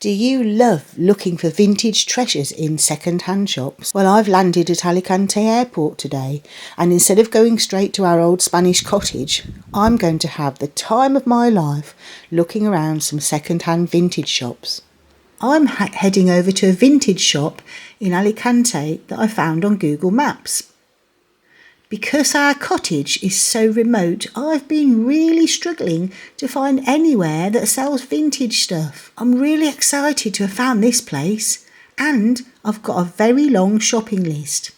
Do you love looking for vintage treasures in second-hand shops? Well, I've landed at Alicante airport today, and instead of going straight to our old Spanish cottage, I'm going to have the time of my life looking around some second-hand vintage shops. I'm heading over to a vintage shop in Alicante that I found on Google Maps. Because our cottage is so remote, I've been really struggling to find anywhere that sells vintage stuff. I'm really excited to have found this place, and I've got a very long shopping list.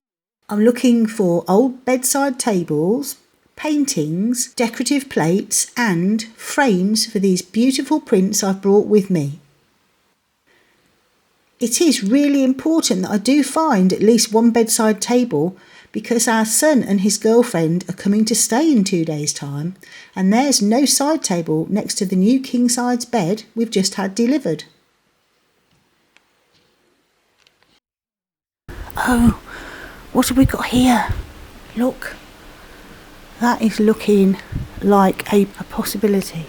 I'm looking for old bedside tables, paintings, decorative plates and frames for these beautiful prints I've brought with me. It is really important that I do find at least one bedside table, because our son and his girlfriend are coming to stay in 2 days' time, and there's no side table next to the new king-size bed we've just had delivered. Oh, what have we got here? Look, that is looking like a possibility.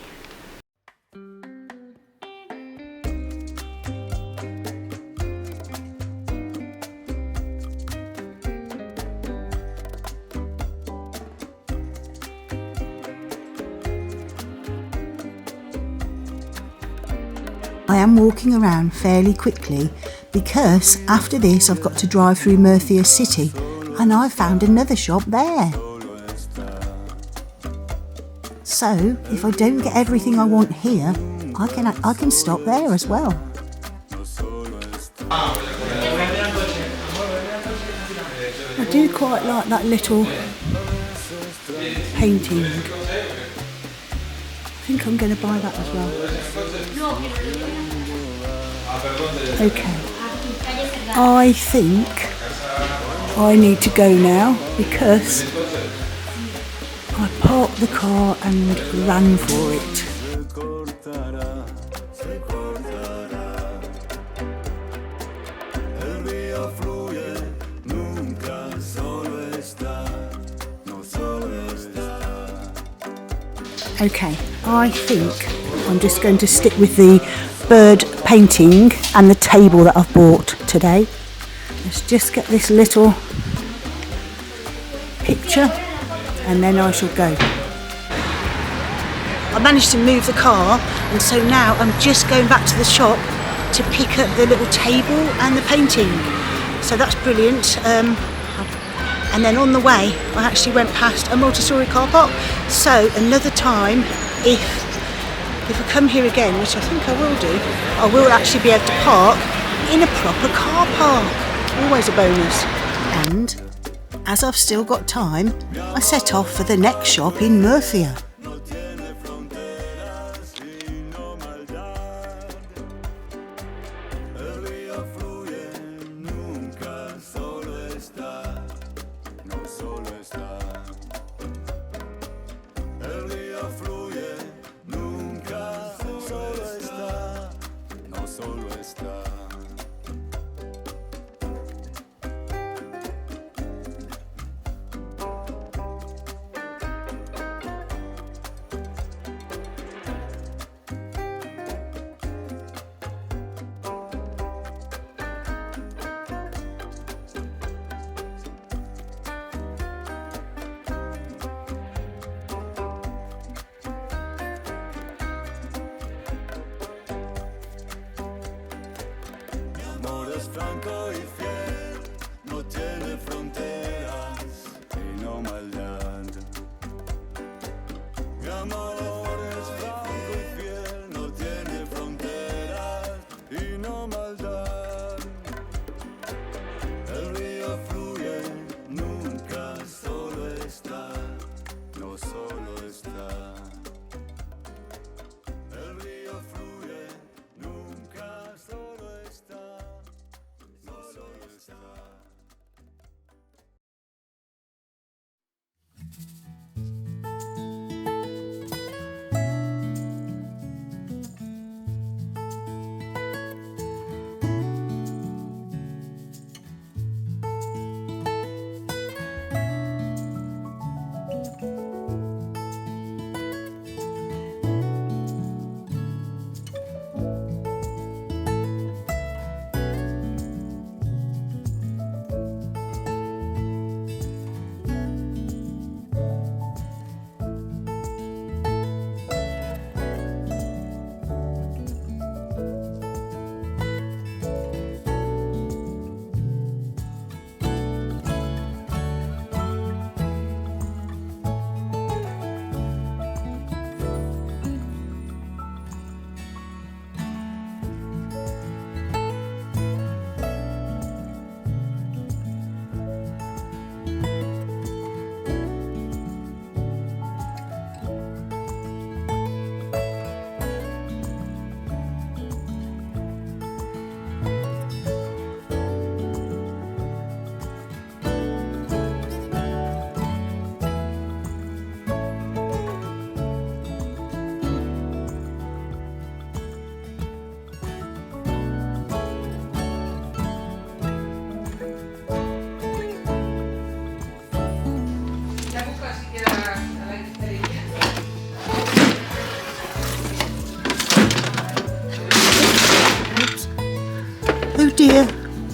I am walking around fairly quickly because after this I've got to drive through Murcia city, and I found another shop there. So if I don't get everything I want here, I can stop there as well. I do quite like that little painting. I think I'm going to buy that as well. Okay, I think I need to go now because I parked the car and ran for it. Okay, I think I'm just going to stick with the bird painting and the table that I've bought today. Let's just get this little picture and then I shall go. I managed to move the car, and so now I'm just going back to the shop to pick up the little table and the painting. So that's brilliant. And then on the way I actually went past a multi-storey car park. So another time, if I come here again, which I think I will do, I will actually be able to park in a proper car park. Always a bonus. And as I've still got time, I set off for the next shop in Murcia. Franco y fiel, no tiene fronteras y no maldad. Mi amor es franco y fiel, no tiene fronteras y no maldad. El río fluye, nunca solo está, no solo está. El río fluye, nunca solo está.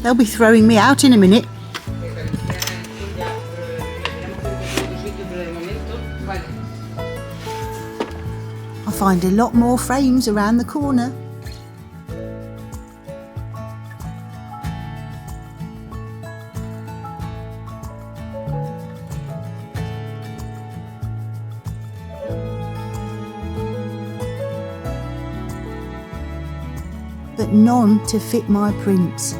They'll be throwing me out in a minute. I find a lot more frames around the corner. But none to fit my prints.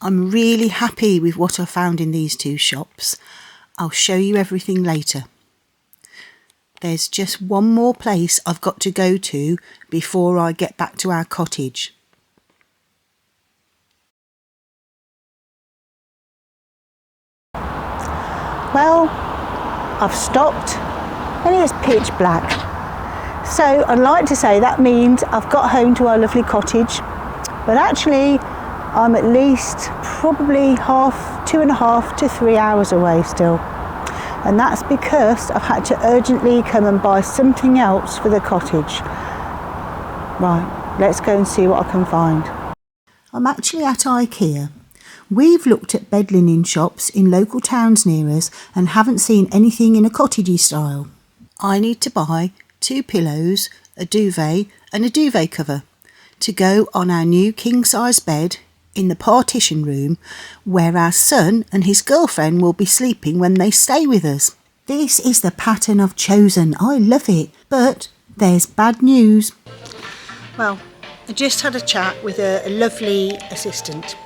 I'm really happy with what I found in these two shops. I'll show you everything later. There's just one more place I've got to go to before I get back to our cottage. Well, I've stopped and it's pitch black. So I'd like to say that means I've got home to our lovely cottage, but actually I'm at least probably 2.5 to 3 hours away still. And that's because I've had to urgently come and buy something else for the cottage. Right, let's go and see what I can find. I'm actually at IKEA. We've looked at bed linen shops in local towns near us and haven't seen anything in a cottagey style. I need to buy 2 pillows, a duvet and a duvet cover to go on our new king-size bed in the partition room where our son and his girlfriend will be sleeping when they stay with us. This is the pattern I've chosen. I love it, but there's bad news. Well, I just had a chat with a lovely assistant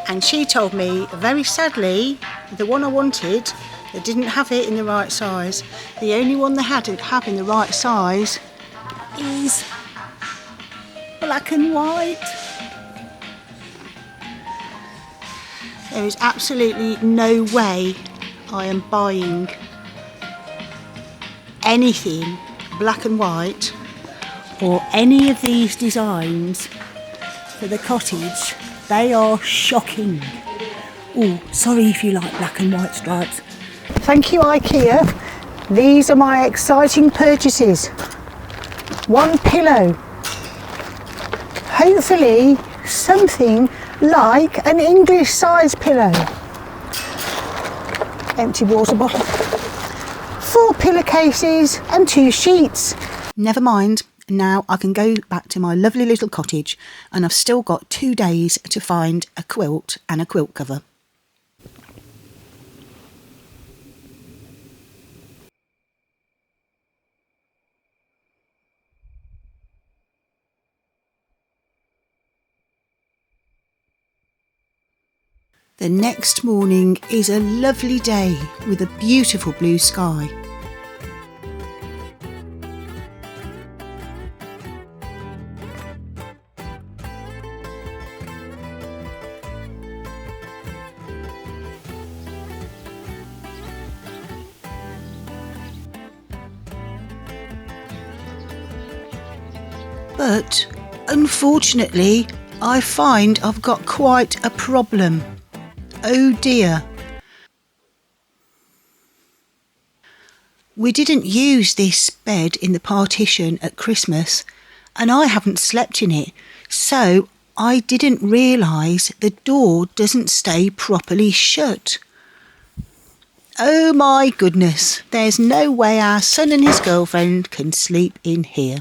and she told me very sadly the one I wanted, they didn't have it in the right size. The only one they have in the right size is black and white. There is absolutely no way I am buying anything black and white or any of these designs for the cottage. They are shocking. Oh, sorry if you like black and white stripes. Thank you, IKEA. These are my exciting purchases. 1 pillow. Hopefully something like an English size pillow. Empty water bottle. 4 pillowcases and 2 sheets. Never mind, now I can go back to my lovely little cottage and I've still got 2 days to find a quilt and a quilt cover. The next morning is a lovely day with a beautiful blue sky. But unfortunately, I find I've got quite a problem. Oh dear. We didn't use this bed in the partition at Christmas and I haven't slept in it, so I didn't realise the door doesn't stay properly shut. Oh my goodness, there's no way our son and his girlfriend can sleep in here.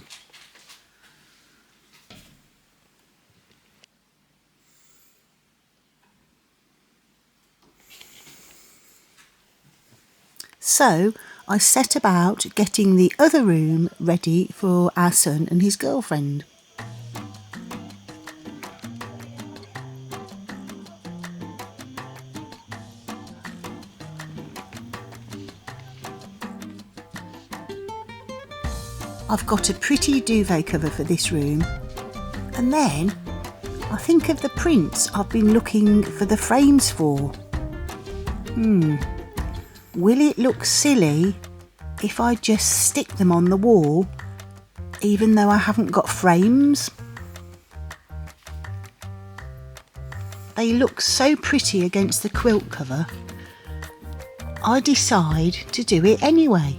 So I set about getting the other room ready for our son and his girlfriend. I've got a pretty duvet cover for this room, and then I think of the prints I've been looking for the frames for. Will it look silly if I just stick them on the wall, even though I haven't got frames? They look so pretty against the quilt cover, I decide to do it anyway.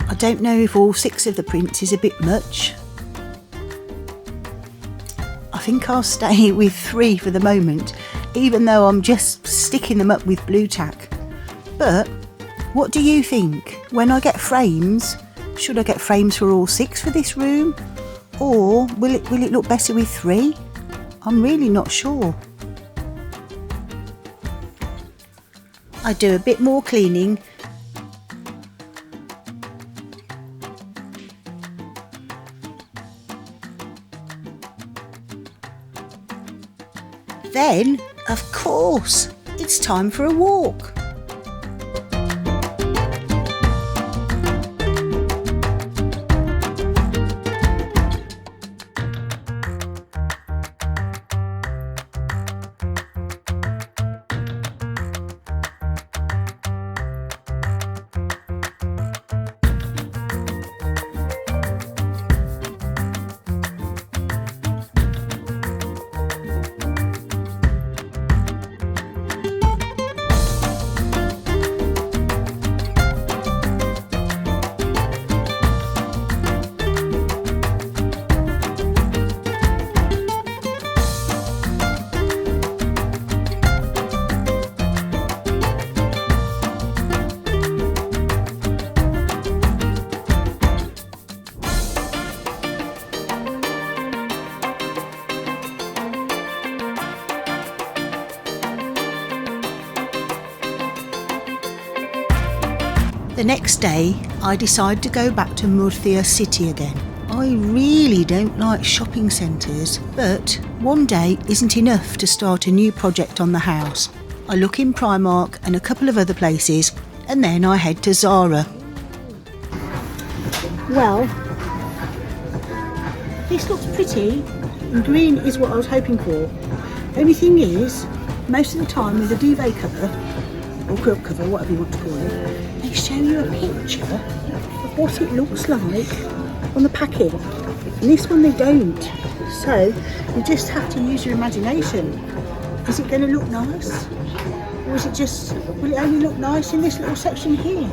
I don't know if all 6 of the prints is a bit much. I think I'll stay with 3 for the moment, even though I'm just sticking them up with blue tack. But what do you think? When I get frames, should I get frames for all 6 for this room? Or will it look better with 3? I'm really not sure. I do a bit more cleaning. Then, of course, it's time for a walk. The next day, I decide to go back to Murcia city again. I really don't like shopping centres, but one day isn't enough to start a new project on the house. I look in Primark and a couple of other places, and then I head to Zara. Well, this looks pretty, and green is what I was hoping for. Only thing is, most of the time with a duvet cover, or quilt cover, whatever you want to call it, they show you a picture of what it looks like on the packet. And this one they don't. So you just have to use your imagination. Is it going to look nice? Or is it just, will it only look nice in this little section here?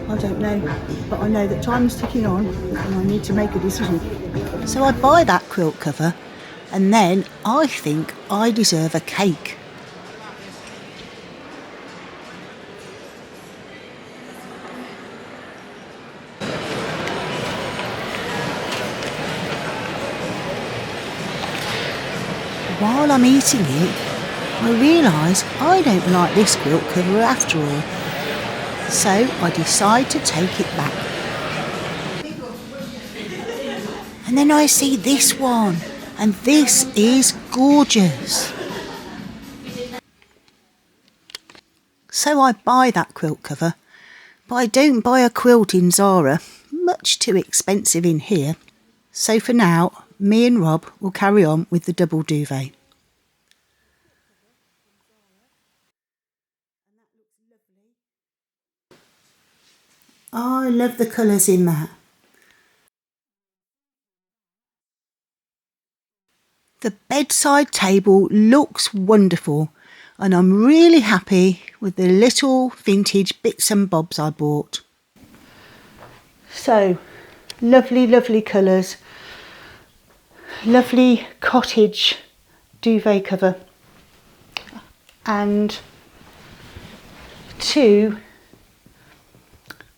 I don't know. But I know that time is ticking on and I need to make a decision. So I buy that quilt cover and then I think I deserve a cake. While I'm eating it, I realise I don't like this quilt cover after all. So I decide to take it back. And then I see this one, and this is gorgeous. So I buy that quilt cover, but I don't buy a quilt in Zara, much too expensive in here. So for now, me and Rob will carry on with the double duvet. Oh, I love the colours in that. The bedside table looks wonderful and I'm really happy with the little vintage bits and bobs I bought. So, lovely, lovely colours. Lovely cottage duvet cover and 2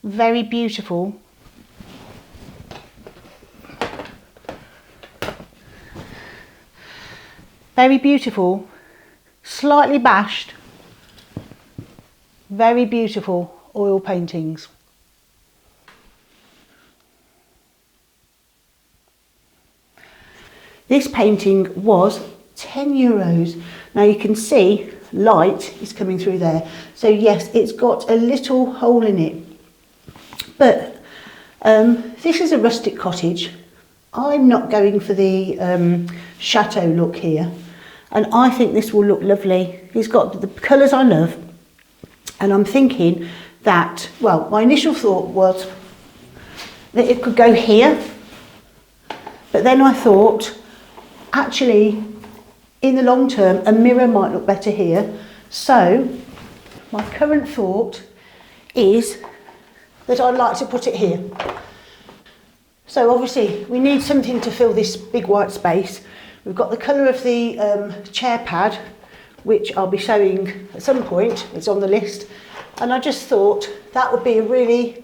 very beautiful slightly bashed, very beautiful oil paintings. This painting was €10. Now you can see light is coming through there. So yes, it's got a little hole in it. But this is a rustic cottage. I'm not going for the chateau look here. And I think this will look lovely. It's got the colours I love. And I'm thinking that, well, my initial thought was that it could go here. But then I thought, actually, in the long term, a mirror might look better here. So my current thought is that I'd like to put it here. So obviously we need something to fill this big white space. We've got the colour of the chair pad, which I'll be showing at some point. It's on the list. And I just thought that would be a really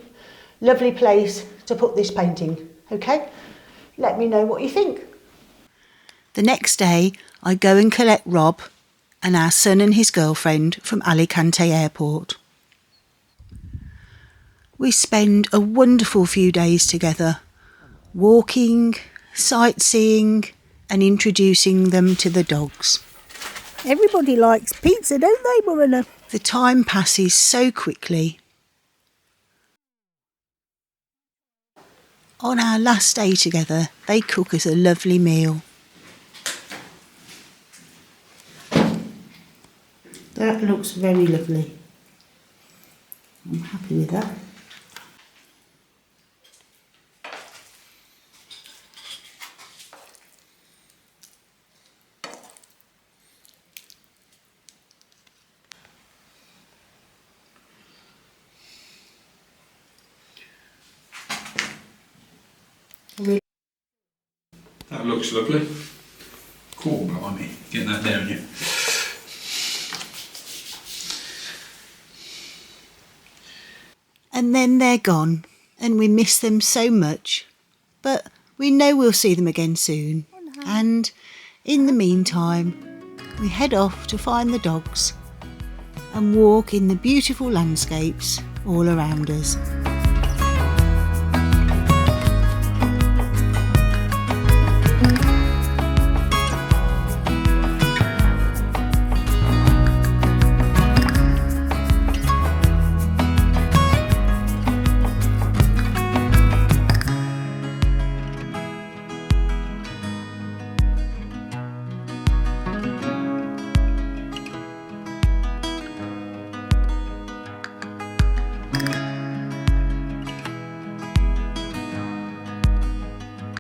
lovely place to put this painting. Okay? Let me know what you think. The next day, I go and collect Rob and our son and his girlfriend from Alicante airport. We spend a wonderful few days together, walking, sightseeing and introducing them to the dogs. Everybody likes pizza, don't they, Marilla? The time passes so quickly. On our last day together, they cook us a lovely meal. That looks very lovely. I'm happy with that. That looks lovely. Cool, blimey, getting that down here. And then they're gone, and we miss them so much. But we know we'll see them again soon. And in the meantime, we head off to find the dogs and walk in the beautiful landscapes all around us.